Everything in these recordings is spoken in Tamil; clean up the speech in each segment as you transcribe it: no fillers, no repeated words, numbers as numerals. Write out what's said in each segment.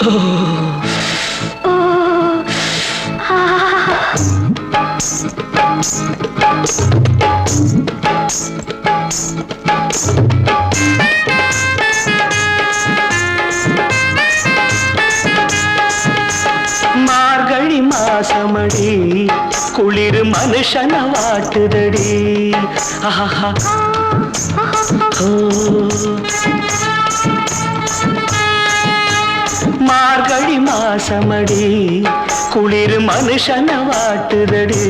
மார்கழி மாசமடி குளிர் மனுஷன வாட்டுதடி. மார்கழி மாசமடி குளிர் மனுஷன வாட்டுதடி.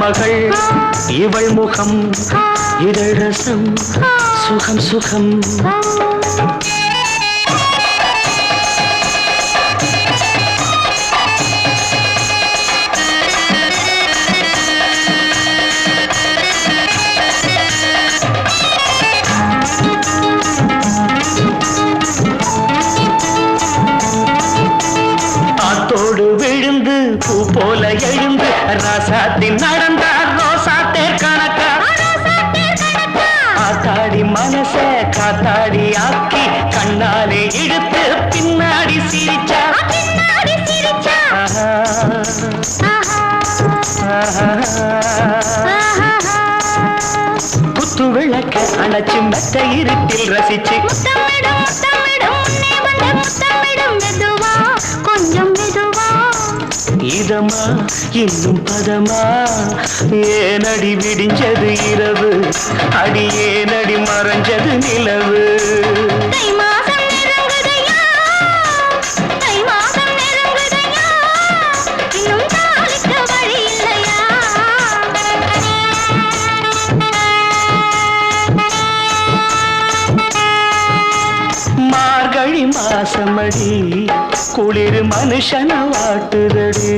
மகள் இவள் முகம் இதழ் ரசம் சுகம் சுகம். ஆத்தோடு விழுந்து பூ போல எழுந்து ராசாத்தி நடந்தார் ரோசாத்தே கணக்கா. ஆத்தாடி மனச காத்தாடி ஆக்கி கண்ணாலே இழுத்து பின்னாடி சிரிச்சா. குத்து விளக்க அணைச்சு மெத்த இருட்டில் ரசிச்சு கொஞ்சம் இதமா இன்னும் பதமா. ஏனடி விடிஞ்சது இரவு அடி ஏனடி மறைஞ்சது நிலவு. மார்கழி மாசமடி குளிர் மனுஷன வாட்டுதடி.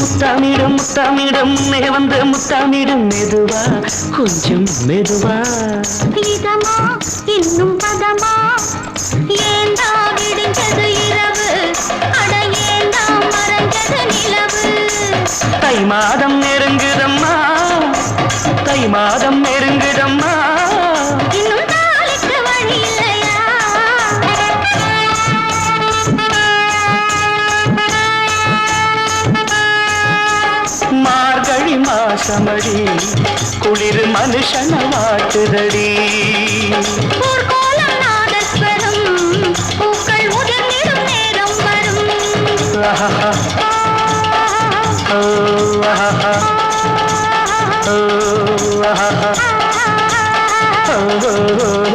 முத்தாமிடும் முத்தாமிடும் முன்னே வந்து முத்தாமிடும் மெதுவா கொஞ்சம் மெதுவா. இதமா இன்னும் பதமா ஏண்டா விடிஞ்சது இரவு அட ஏண்டா மறைஞ்சது நிலவு. தை மாதம் நெருங்குதம்மா தை மாதம் நெருங்குதம்மா. இன்னும் நாளைக்கு வழி இல்லையா. மார்கழி மாசமடி குளிர் மனுஷன வாட்டுதடி. ஊர்கோலம் நாதஸ்வரம் பூக்கள் உதிர்ந்திடும் நேரம் வரும். Oh